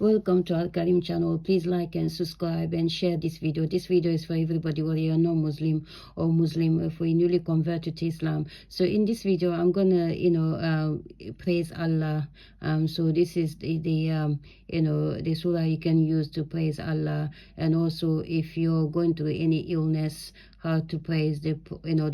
Welcome to Al Karim channel. Please like and subscribe and share this video. This video is for everybody, whether you're non-Muslim or Muslim, if we newly converted to Islam. So in this video, I'm gonna praise Allah. So this is the surah you can use to praise Allah, and also if you're going through any illness, how to praise the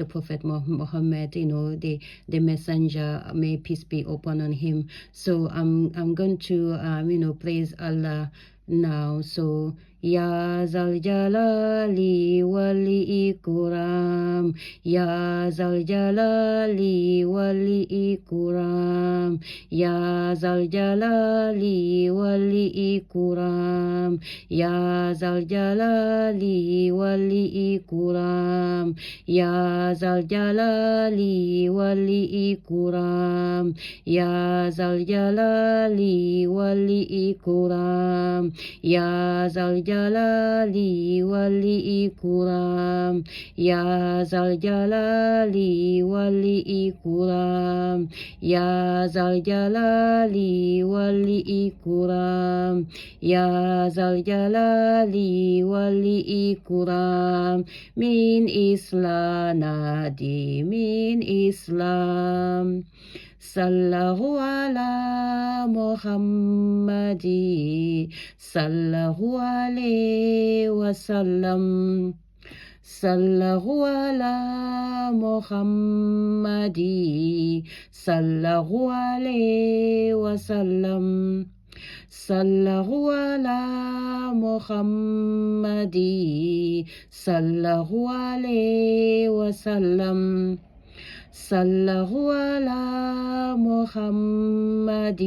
Prophet Muhammad, the messenger, may peace be upon on him. So I'm going to praise Allah now. So Ya Zal Jalali wal Ikram, Ya Zal Jalali wal Ikram, Ya Zal Jalali wal Ikram, Ya Zal Jalali wal Ikram, Ya Zal Jalali wal Ikram, Ya Zal Jalali wal Ikram, Ya Zal Jalali wal Ikram, Ya Zal Jalali wal Ikram, Ya Zal Jalali wal Ikram, Ya Zal Jalali wal Ikram, min Islanadi min Islam. Sallahu ala Muhammadi, sallahu alayhi wasallam. Sallahu ala Muhammadi, sallahu alayhi wasallam. Sallahu ala Muhammadi, sallahu alayhi wasallam. Sallahu ala Muhammadi,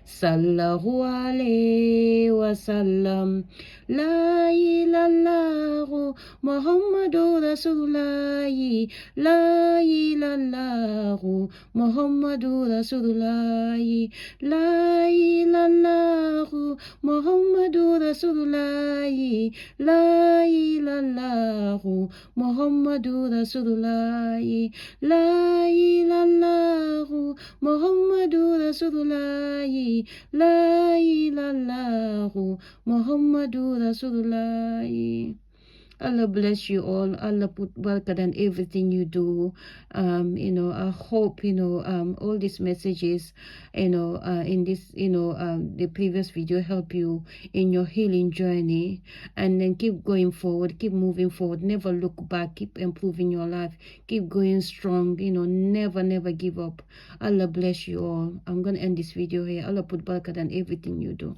sallahu alayhi wasallam. La ilallahu Muhammadu Rasulullah, La ilallahu Muhammadu Rasulullah, La ilallahu Muhammadu Rasulullah, La ilallahu Muhammadu Rasulullah, La ilallahu Muhammadu Rasulullah, La ilallahu Muhammadu Rasulullah. Allah bless you all. Allah put barakah in everything you do. I hope, all these messages, in this, the previous video help you in your healing journey. And then keep going forward, keep moving forward, never look back, keep improving your life, keep going strong, never give up. Allah bless you all. I'm going to end this video here. Allah put barakah in everything you do.